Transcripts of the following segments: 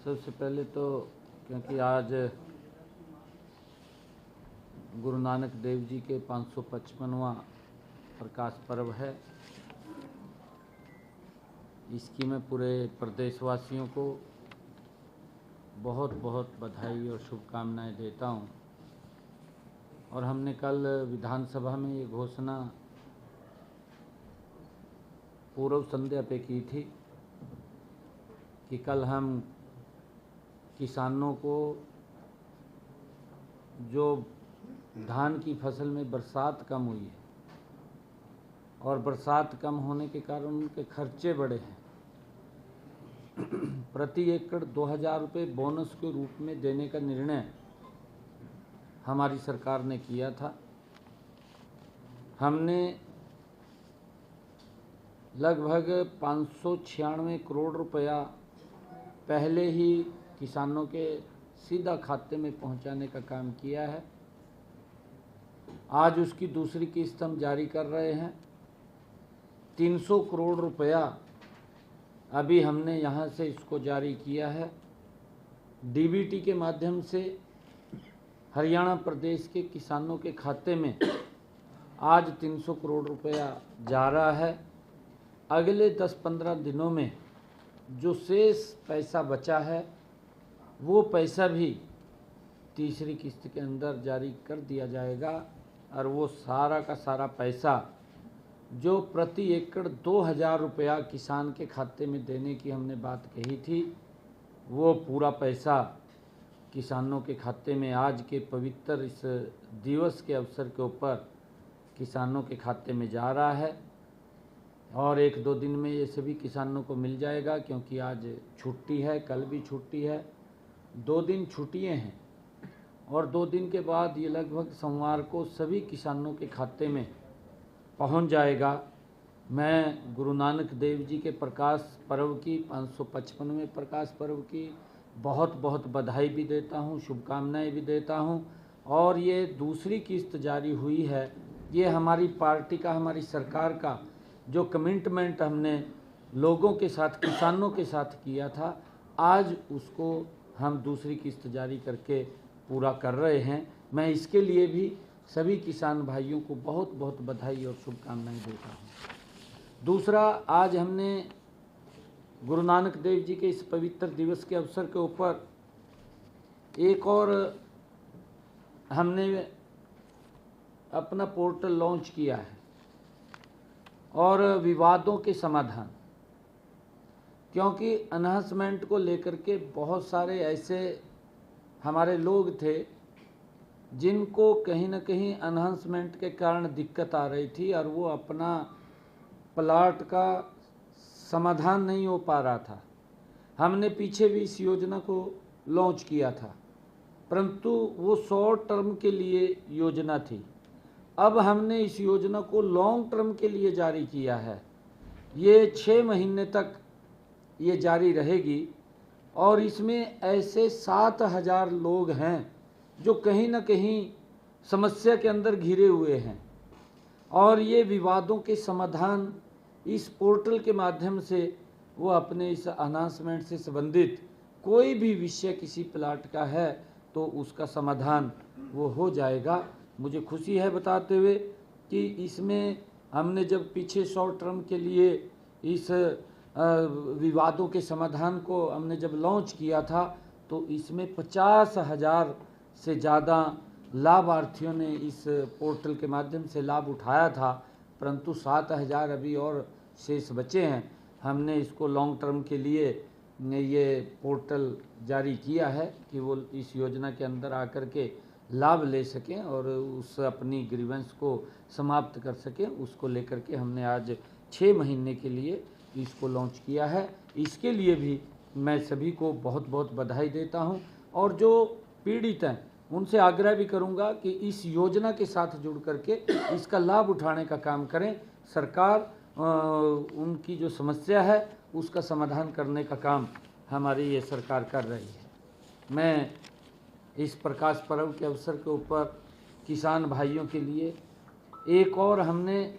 सबसे पहले तो क्योंकि आज गुरु नानक देव जी के 555वां प्रकाश पर्व है, इसकी मैं पूरे प्रदेशवासियों को बहुत बहुत बधाई और शुभकामनाएं देता हूं। और हमने कल विधानसभा में ये घोषणा पूर्व संध्या पे की थी कि कल हम किसानों को जो धान की फसल में बरसात कम हुई है और बरसात कम होने के कारण उनके खर्चे बढ़े हैं, प्रति एकड़ 2000 रुपये बोनस के रूप में देने का निर्णय हमारी सरकार ने किया था। हमने लगभग 596 करोड़ रुपया पहले ही किसानों के सीधा खाते में पहुंचाने का काम किया है। आज उसकी दूसरी किस्त हम जारी कर रहे हैं। 300 करोड़ रुपया अभी हमने यहाँ से इसको जारी किया है। डीबीटी के माध्यम से हरियाणा प्रदेश के किसानों के खाते में आज 300 करोड़ रुपया जा रहा है। अगले 10-15 दिनों में जो शेष पैसा बचा है वो पैसा भी तीसरी किस्त के अंदर जारी कर दिया जाएगा और वो सारा का सारा पैसा जो प्रति एकड़ 2000 रुपया किसान के खाते में देने की हमने बात कही थी, वो पूरा पैसा किसानों के खाते में आज के पवित्र इस दिवस के अवसर के ऊपर किसानों के खाते में जा रहा है। और 1-2 दिन में ये सभी किसानों को मिल जाएगा, क्योंकि आज छुट्टी है, कल भी छुट्टी है, 2 दिन छुट्टियाँ हैं और 2 दिन के बाद ये लगभग सोमवार को सभी किसानों के खाते में पहुंच जाएगा। मैं गुरु नानक देव जी के प्रकाश पर्व की 555वें प्रकाश पर्व की बहुत बहुत बधाई भी देता हूं, शुभकामनाएं भी देता हूं। और ये दूसरी किस्त जारी हुई है, ये हमारी पार्टी का, हमारी सरकार का जो कमिटमेंट हमने लोगों के साथ, किसानों के साथ किया था, आज उसको हम दूसरी किस्त जारी करके पूरा कर रहे हैं। मैं इसके लिए भी सभी किसान भाइयों को बहुत बहुत बधाई और शुभकामनाएं देता हूं। दूसरा, आज हमने गुरु नानक देव जी के इस पवित्र दिवस के अवसर के ऊपर एक और हमने अपना पोर्टल लॉन्च किया है, और विवादों के समाधान, क्योंकि अनाउंसमेंट को लेकर के बहुत सारे ऐसे हमारे लोग थे जिनको कहीं ना कहीं अनाउंसमेंट के कारण दिक्कत आ रही थी और वो अपना प्लाट का समाधान नहीं हो पा रहा था। हमने पीछे भी इस योजना को लॉन्च किया था, परंतु वो शॉर्ट टर्म के लिए योजना थी। अब हमने इस योजना को लॉन्ग टर्म के लिए जारी किया है। ये 6 महीने तक ये जारी रहेगी और इसमें ऐसे 7000 लोग हैं जो कहीं ना कहीं समस्या के अंदर घिरे हुए हैं, और ये विवादों के समाधान इस पोर्टल के माध्यम से वो अपने इस अनाउंसमेंट से संबंधित कोई भी विषय किसी प्लाट का है तो उसका समाधान वो हो जाएगा। मुझे खुशी है बताते हुए कि इसमें हमने जब पीछे शॉर्ट टर्म के लिए इस विवादों के समाधान को हमने जब लॉन्च किया था तो इसमें 50,000 से ज़्यादा लाभार्थियों ने इस पोर्टल के माध्यम से लाभ उठाया था, परंतु 7,000 अभी और शेष बचे हैं। हमने इसको लॉन्ग टर्म के लिए ये पोर्टल जारी किया है कि वो इस योजना के अंदर आकर के लाभ ले सकें और उस अपनी ग्रीवेंस को समाप्त कर सकें। उसको लेकर के हमने आज 6 महीने के लिए इसको लॉन्च किया है। इसके लिए भी मैं सभी को बहुत बहुत बधाई देता हूं, और जो पीड़ित हैं उनसे आग्रह भी करूंगा कि इस योजना के साथ जुड़ करके इसका लाभ उठाने का काम करें। सरकार उनकी जो समस्या है उसका समाधान करने का काम हमारी ये सरकार कर रही है। मैं इस प्रकाश पर्व के अवसर के ऊपर किसान भाइयों के लिए एक और हमने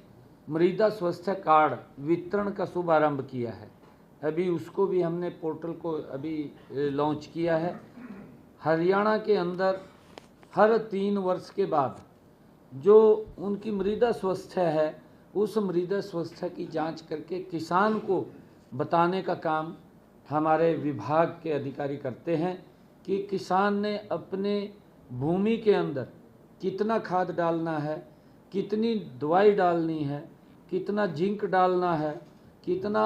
मृदा स्वास्थ्य कार्ड वितरण का शुभारंभ किया है। अभी उसको भी हमने पोर्टल को अभी लॉन्च किया है। हरियाणा के अंदर हर 3 वर्ष के बाद जो उनकी मृदा स्वास्थ्य है, उस मृदा स्वास्थ्य की जांच करके किसान को बताने का काम हमारे विभाग के अधिकारी करते हैं कि किसान ने अपने भूमि के अंदर कितना खाद डालना है, कितनी दवाई डालनी है, कितना जिंक डालना है, कितना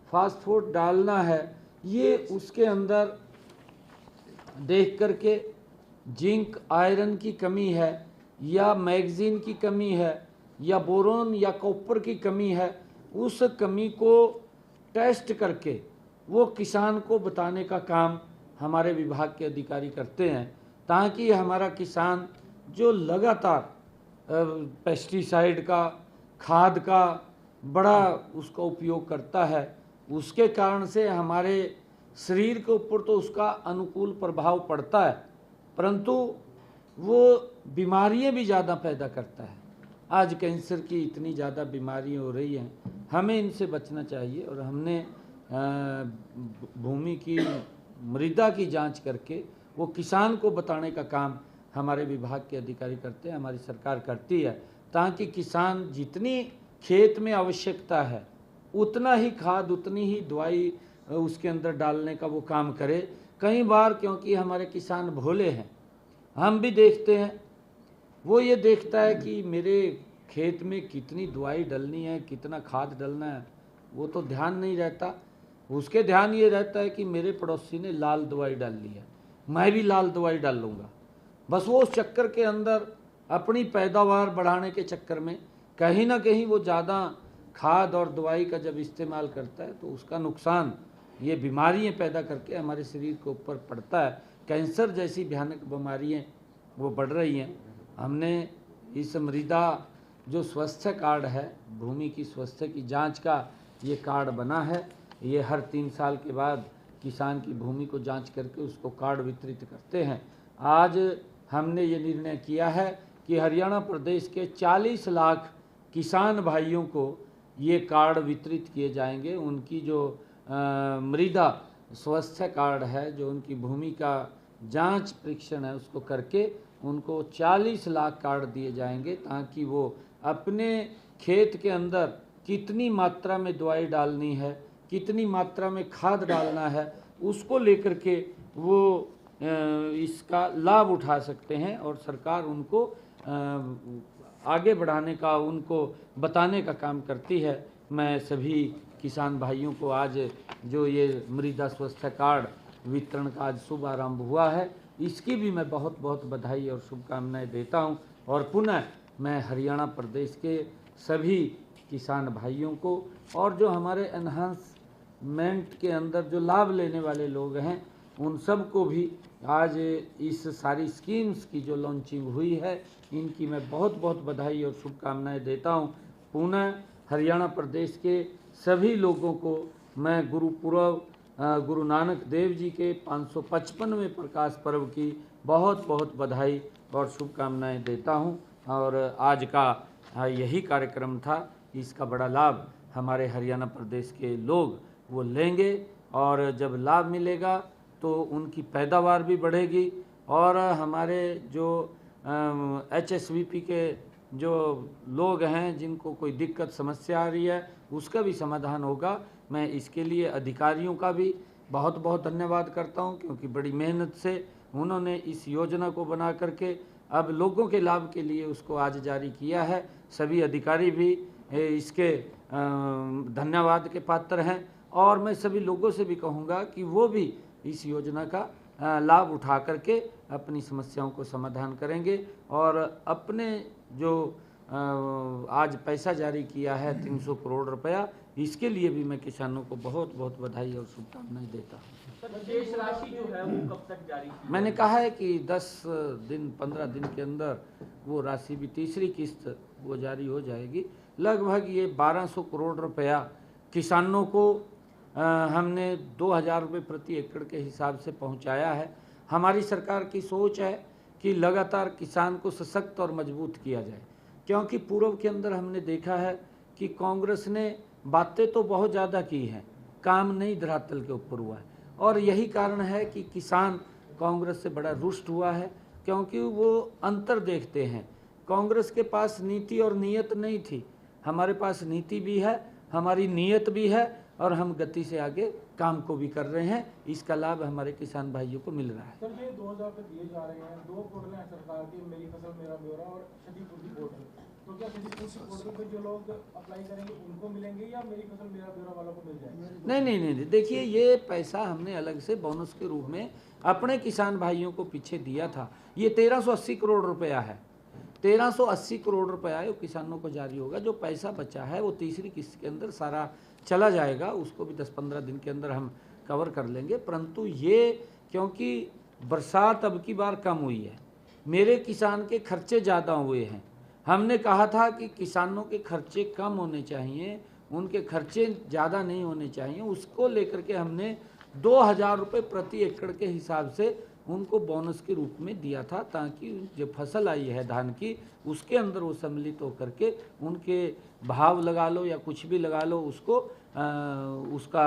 फास्फोट डालना है, ये उसके अंदर देख करके जिंक आयरन की कमी है या मैग्नीशियम की कमी है या बोरोन या कॉपर की कमी है, उस कमी को टेस्ट करके वो किसान को बताने का काम हमारे विभाग के अधिकारी करते हैं, ताकि हमारा किसान जो लगातार पेस्टिसाइड का, खाद का बड़ा उसका उपयोग करता है, उसके कारण से हमारे शरीर के ऊपर तो उसका अनुकूल प्रभाव पड़ता है, परंतु वो बीमारियां भी ज़्यादा पैदा करता है। आज कैंसर की इतनी ज़्यादा बीमारियां हो रही हैं, हमें इनसे बचना चाहिए। और हमने भूमि की मृदा की जांच करके वो किसान को बताने का काम हमारे विभाग के अधिकारी करते हैं, हमारी सरकार करती है, ताकि किसान जितनी खेत में आवश्यकता है उतना ही खाद, उतनी ही दवाई उसके अंदर डालने का वो काम करे। कई बार क्योंकि हमारे किसान भोले हैं, हम भी देखते हैं, वो ये देखता है कि मेरे खेत में कितनी दवाई डलनी है, कितना खाद डलना है, वो तो ध्यान नहीं रहता। उसके ध्यान ये रहता है कि मेरे पड़ोसी ने लाल दवाई डाल ली है, मैं भी लाल दवाई डाल लूँगा। बस वो उस चक्कर के अंदर अपनी पैदावार बढ़ाने के चक्कर में कहीं ना कहीं वो ज़्यादा खाद और दवाई का जब इस्तेमाल करता है तो उसका नुकसान, ये बीमारियां पैदा करके हमारे शरीर के ऊपर पड़ता है। कैंसर जैसी भयानक बीमारियां वो बढ़ रही हैं। हमने इस मृदा जो स्वास्थ्य कार्ड है, भूमि की स्वास्थ्य की जांच का ये कार्ड बना है, ये हर 3 साल के बाद किसान की भूमि को जांच करके उसको कार्ड वितरित करते हैं। आज हमने ये निर्णय किया है कि हरियाणा प्रदेश के 40 लाख किसान भाइयों को ये कार्ड वितरित किए जाएंगे। उनकी जो मृदा स्वास्थ्य कार्ड है, जो उनकी भूमि का जांच परीक्षण है, उसको करके उनको 40 लाख कार्ड दिए जाएंगे, ताकि वो अपने खेत के अंदर कितनी मात्रा में दवाई डालनी है, कितनी मात्रा में खाद डालना है, उसको लेकर के वो इसका लाभ उठा सकते हैं और सरकार उनको आगे बढ़ाने का, उनको बताने का काम करती है। मैं सभी किसान भाइयों को आज जो ये मृदा स्वास्थ्य कार्ड वितरण का आज शुभ आरंभ हुआ है, इसकी भी मैं बहुत बहुत बधाई और शुभकामनाएं देता हूं। और पुनः मैं हरियाणा प्रदेश के सभी किसान भाइयों को और जो हमारे एनहांसमेंट के अंदर जो लाभ लेने वाले लोग हैं, उन सब को भी आज इस सारी स्कीम्स की जो लॉन्चिंग हुई है, इनकी मैं बहुत बहुत बधाई और शुभकामनाएं देता हूं। पुनः हरियाणा प्रदेश के सभी लोगों को मैं गुरुपुरब गुरु नानक देव जी के 555वें प्रकाश पर्व की बहुत बहुत बधाई और शुभकामनाएं देता हूं। और आज का यही कार्यक्रम था, इसका बड़ा लाभ हमारे हरियाणा प्रदेश के लोग वो लेंगे, और जब लाभ मिलेगा तो उनकी पैदावार भी बढ़ेगी और हमारे जो HSVP के जो लोग हैं, जिनको कोई दिक्कत समस्या आ रही है, उसका भी समाधान होगा। मैं इसके लिए अधिकारियों का भी बहुत बहुत धन्यवाद करता हूं, क्योंकि बड़ी मेहनत से उन्होंने इस योजना को बना करके अब लोगों के लाभ के लिए उसको आज जारी किया है। सभी अधिकारी भी इसके धन्यवाद के पात्र हैं, और मैं सभी लोगों से भी कहूँगा कि वो भी इस योजना का लाभ उठा करके अपनी समस्याओं को समाधान करेंगे। और अपने जो आज पैसा जारी किया है 300 करोड़ रुपया, इसके लिए भी मैं किसानों को बहुत बहुत बधाई और शुभकामनाएं देता हूँ। शेष राशि जो है वो कब तक जारी की? मैंने कहा है कि 10 दिन 15 दिन के अंदर वो राशि भी, तीसरी किस्त वो जारी हो जाएगी। लगभग ये 1200 करोड़ रुपया किसानों को हमने 2000 रुपये प्रति एकड़ के हिसाब से पहुंचाया है। हमारी सरकार की सोच है कि लगातार किसान को सशक्त और मजबूत किया जाए, क्योंकि पूर्व के अंदर हमने देखा है कि कांग्रेस ने बातें तो बहुत ज़्यादा की हैं, काम नहीं धरातल के ऊपर हुआ है। और यही कारण है कि किसान कांग्रेस से बड़ा रुष्ट हुआ है, क्योंकि वो अंतर देखते हैं। कांग्रेस के पास नीति और नीयत नहीं थी, हमारे पास नीति भी है, हमारी नीयत भी है, और हम गति से आगे काम को भी कर रहे हैं। इसका लाभ हमारे किसान भाइयों को मिल रहा है। सर, ये 2000 रुपये दिए जा रहे हैं, दो पोर्टल हैं सरकार की, मेरी फसल मेरा ब्यौरा और क्षतिपूर्ति पोर्टल। तो क्या क्षतिपूर्ति पोर्टल पे जो लोग अप्लाई करेंगे उनको मिलेंगे या मेरी फसल मेरा ब्यौरा वालों को मिल जाएगा? नहीं, देखिए, ये पैसा हमने अलग से बोनस के रूप में अपने किसान भाइयों को पीछे दिया था। ये 1380 करोड़ रुपया है, 1380 करोड़ रुपया है, वो किसानों को जारी होगा। जो पैसा बचा है वो तीसरी किस्त के अंदर सारा चला जाएगा, उसको भी 10-15 दिन के अंदर हम कवर कर लेंगे। परंतु ये क्योंकि बरसात अब की बार कम हुई है, मेरे किसान के खर्चे ज़्यादा हुए हैं। हमने कहा था कि किसानों के खर्चे कम होने चाहिए, उनके खर्चे ज़्यादा नहीं होने चाहिए। उसको लेकर के हमने 2000 रुपये प्रति एकड़ के हिसाब से उनको बोनस के रूप में दिया था, ताकि जो फसल आई है धान की, उसके अंदर वो सम्मिलित होकर के उनके भाव लगा लो या कुछ भी लगा लो, उसको उसका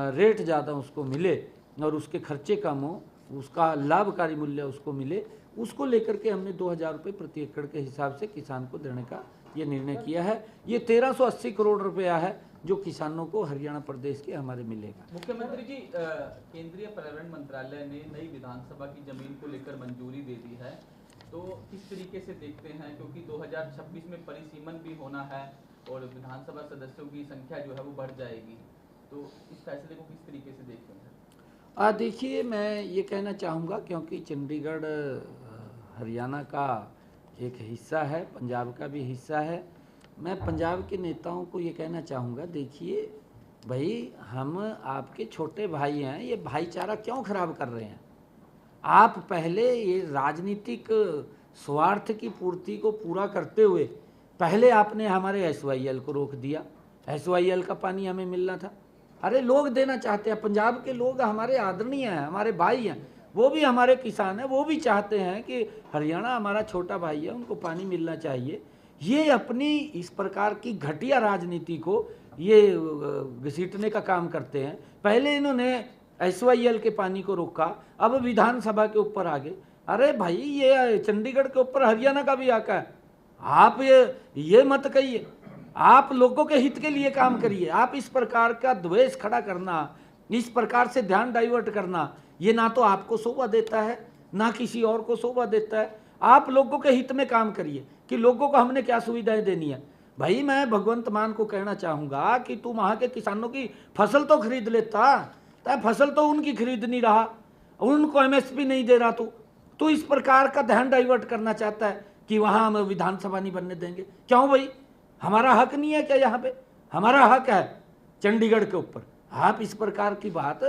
रेट ज़्यादा उसको मिले और उसके खर्चे कम हो, उसका लाभकारी मूल्य उसको मिले। उसको लेकर के हमने 2000 रुपये प्रति एकड़ के हिसाब से किसान को देने का ये निर्णय किया है। ये 1380 करोड़ रुपया है जो किसानों को हरियाणा प्रदेश के हमारे मिलेगा। मुख्यमंत्री जी, केंद्रीय पर्यावरण मंत्रालय ने नई विधानसभा की जमीन को लेकर मंजूरी दे दी है, तो किस तरीके से देखते हैं, क्योंकि 2026 में परिसीमन भी होना है और विधानसभा सदस्यों की संख्या जो है वो बढ़ जाएगी, तो इस फैसले को किस तरीके से देखते हैं? देखिए, मैं ये कहना चाहूँगा, क्योंकि चंडीगढ़ हरियाणा का एक हिस्सा है, पंजाब का भी हिस्सा है। मैं पंजाब के नेताओं को ये कहना चाहूँगा, देखिए भाई, हम आपके छोटे भाई हैं, ये भाईचारा क्यों खराब कर रहे हैं? आप पहले ये राजनीतिक स्वार्थ की पूर्ति को पूरा करते हुए पहले आपने हमारे SYL को रोक दिया। SYL का पानी हमें मिलना था। अरे लोग देना चाहते हैं, पंजाब के लोग हमारे आदरणीय हैं, हमारे भाई हैं, वो भी हमारे किसान हैं, वो भी चाहते हैं कि हरियाणा हमारा छोटा भाई है, उनको पानी मिलना चाहिए। ये अपनी इस प्रकार की घटिया राजनीति को ये घसीटने का काम करते हैं। पहले इन्होंने SYL के पानी को रोका, अब विधानसभा के ऊपर आ गए। अरे भाई, ये चंडीगढ़ के ऊपर हरियाणा का भी आका है। आप ये मत कहिए, आप लोगों के हित के लिए काम करिए। आप इस प्रकार का द्वेष खड़ा करना, इस प्रकार से ध्यान डाइवर्ट करना, ये ना तो आपको शोभा देता है, ना किसी और को शोभा देता है। आप लोगों के हित में काम करिए कि लोगों को हमने क्या सुविधाएं देनी है। भाई, मैं भगवंत मान को कहना चाहूँगा कि तू वहाँ के किसानों की फसल तो खरीद लेता, फसल तो उनकी खरीद नहीं रहा, उनको MSP नहीं दे रहा। तू इस प्रकार का ध्यान डाइवर्ट करना चाहता है कि वहाँ हम विधानसभा नहीं बनने देंगे। क्यों भाई, हमारा हक नहीं है क्या? यहाँ पे हमारा हक है चंडीगढ़ के ऊपर। आप इस प्रकार की बात,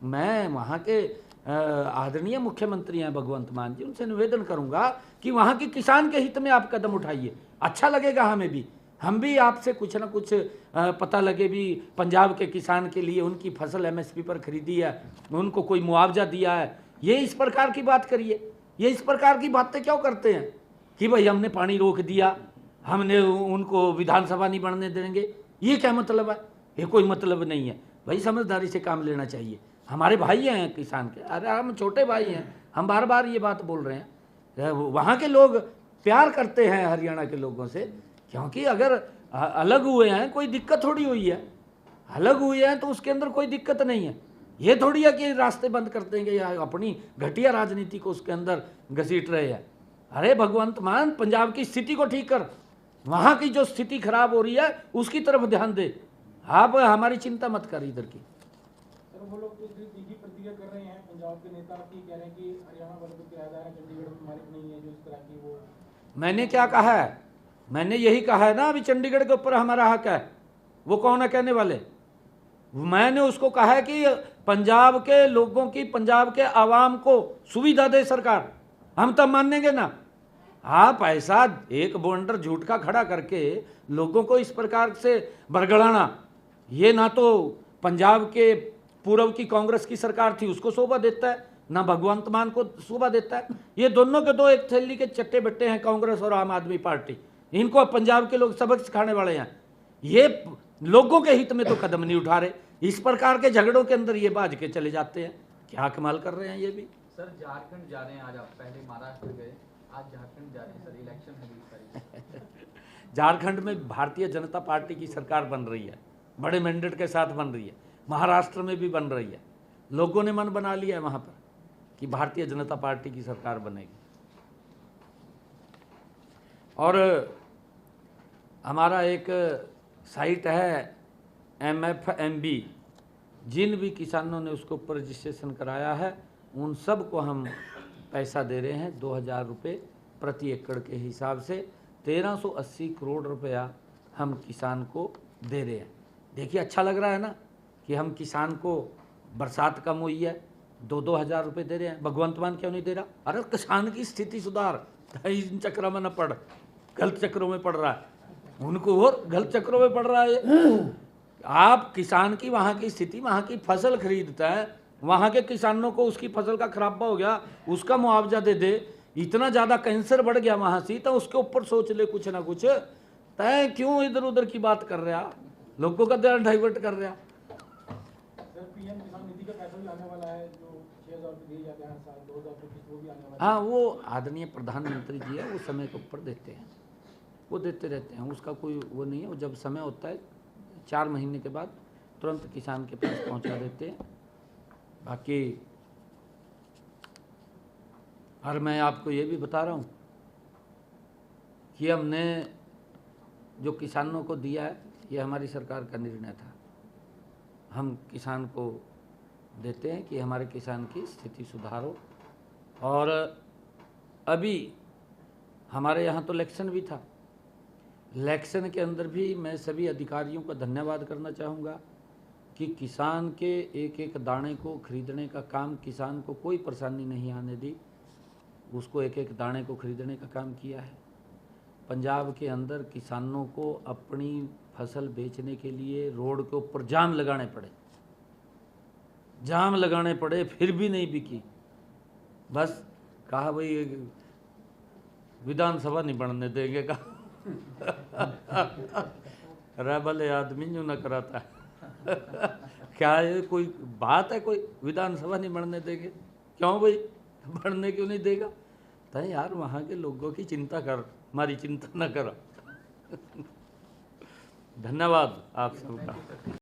मैं वहाँ के आदरणीय मुख्यमंत्री हैं भगवंत मान जी, उनसे निवेदन करूँगा कि वहाँ के किसान के हित में आप कदम उठाइए। अच्छा लगेगा हमें भी, हम भी आपसे कुछ ना कुछ पता लगे भी पंजाब के किसान के लिए उनकी फसल MSP पर खरीदी है, उनको कोई मुआवजा दिया है। ये इस प्रकार की बात करिए। ये इस प्रकार की बातें क्यों करते हैं कि भाई हमने पानी रोक दिया, हमने उनको विधानसभा नहीं बनने देंगे? ये क्या मतलब है? ये कोई मतलब नहीं है भाई। समझदारी से काम लेना चाहिए। हमारे भाई हैं किसान के, अरे हम छोटे भाई हैं, हम बार बार ये बात बोल रहे हैं। वहाँ के लोग प्यार करते हैं हरियाणा के लोगों से, क्योंकि अगर अलग हुए हैं कोई दिक्कत थोड़ी हुई है, अलग हुए हैं तो उसके अंदर कोई दिक्कत नहीं है। ये थोड़ी है कि रास्ते बंद कर देंगे या अपनी घटिया राजनीति को उसके अंदर घसीट रहे हैं। अरे भगवंत मान, पंजाब की स्थिति को ठीक कर, वहाँ की जो स्थिति खराब हो रही है उसकी तरफ ध्यान दे। आप हमारी चिंता मत कर इधर की। सर, वो लोग तीखी प्रतिक्रिया कर रहे हैं पंजाब के नेता की, कह रहे हैं कि हरियाणा वालों को किराएदार है, चंडीगढ़ में मालिक नहीं है, जो इस तरह की वो। मैंने क्या कहा है? मैंने यही कहा है ना, अभी चंडीगढ़ के ऊपर हमारा हक है। वो कौन है कहने वाले? मैंने उसको कहा है कि पंजाब के लोगों की, पंजाब के आवाम को सुविधा दे सरकार, हम तब मानेंगे ना। आप ऐसा एक बॉन्डर झूठ का खड़ा करके लोगों को इस प्रकार से बरगड़ाना, ये ना तो पंजाब के पूर्व की कांग्रेस की सरकार थी उसको शोभा देता है, ना भगवंत मान को शोभा देता है। ये दोनों के दो एक थैली के चट्टे बट्टे हैं, कांग्रेस और आम आदमी पार्टी। इनको पंजाब के लोग सबक सिखाने वाले हैं। ये लोगों के हित में तो कदम नहीं उठा रहे। इस प्रकार के झगड़ों के अंदर ये बाज के चले जाते हैं। क्या कमाल कर रहे हैं ये भी। सर झारखंड जा रहे हैं आज, आप पहले महाराष्ट्र गए, आज झारखंड जा रहे हैं सर, इलेक्शन है 20 तारीख। झारखंड में भारतीय जनता पार्टी की सरकार बन रही है, बड़े मैंडेट के साथ बन रही है। महाराष्ट्र में भी बन रही है। लोगों ने मन बना लिया है वहाँ पर कि भारतीय जनता पार्टी की सरकार बनेगी। और हमारा एक साइट है MFMB, जिन भी किसानों ने उसके ऊपर रजिस्ट्रेशन कराया है उन सब को हम पैसा दे रहे हैं 2000 रुपये प्रति एकड़ के हिसाब से। 1380 करोड़ रुपया हम किसान को दे रहे हैं। देखिए अच्छा लग रहा है ना कि हम किसान को, बरसात कम हुई है, 2-2 हज़ार रुपये दे रहे हैं। भगवंत मान क्यों नहीं दे रहा? अरे किसान की स्थिति सुधार, इन चक्रों में न पड़, गलत चक्रों में पड़ रहा है, उनको और गलत चक्रों में पड़ रहा है। आप किसान की वहाँ की स्थिति, वहाँ की फसल खरीदता है, वहाँ के किसानों को उसकी फसल का खराबा हो गया उसका मुआवजा दे दे। इतना ज़्यादा कैंसर बढ़ गया वहाँ से, तो उसके ऊपर सोच ले कुछ ना कुछ। तय क्यों इधर उधर की बात कर रहा, लोगों का ध्यान डाइवर्ट कर रहा। सर पीएम किसान निधि का पैसा भी आने वाला है, जो 6000 रुपये दिए जाते हैं हर साल, 2000 रुपये वो भी आने वाला है। हाँ, वो आदरणीय प्रधानमंत्री जी है, वो समय के ऊपर देते हैं, वो देते रहते हैं, उसका कोई वो नहीं है। वो जब समय होता है 4 महीने के बाद तुरंत किसान के पास पहुंचा देते हैं। बाकी और मैं आपको ये भी बता रहा हूँ कि हमने जो किसानों को दिया है ये हमारी सरकार का निर्णय था। हम किसान को देते हैं कि हमारे किसान की स्थिति सुधार हो। और अभी हमारे यहाँ तो इलेक्शन भी था, इलेक्शन के अंदर भी मैं सभी अधिकारियों का धन्यवाद करना चाहूँगा कि किसान के एक एक दाने को खरीदने का काम, किसान को कोई परेशानी नहीं आने दी, उसको एक एक दाने को खरीदने का काम किया है। पंजाब के अंदर किसानों को अपनी फसल बेचने के लिए रोड के ऊपर जाम लगाने पड़े, फिर भी नहीं बिकी। बस कहा भाई विधानसभा नहीं बनने देंगे का रेबल आदमी जो न कराता है क्या ये कोई बात है? कोई विधानसभा नहीं बनने देंगे? क्यों भाई, बढ़ने क्यों नहीं देगा? तो यार वहाँ के लोगों की चिंता कर, हमारी चिंता न करो। धन्यवाद आप सबका।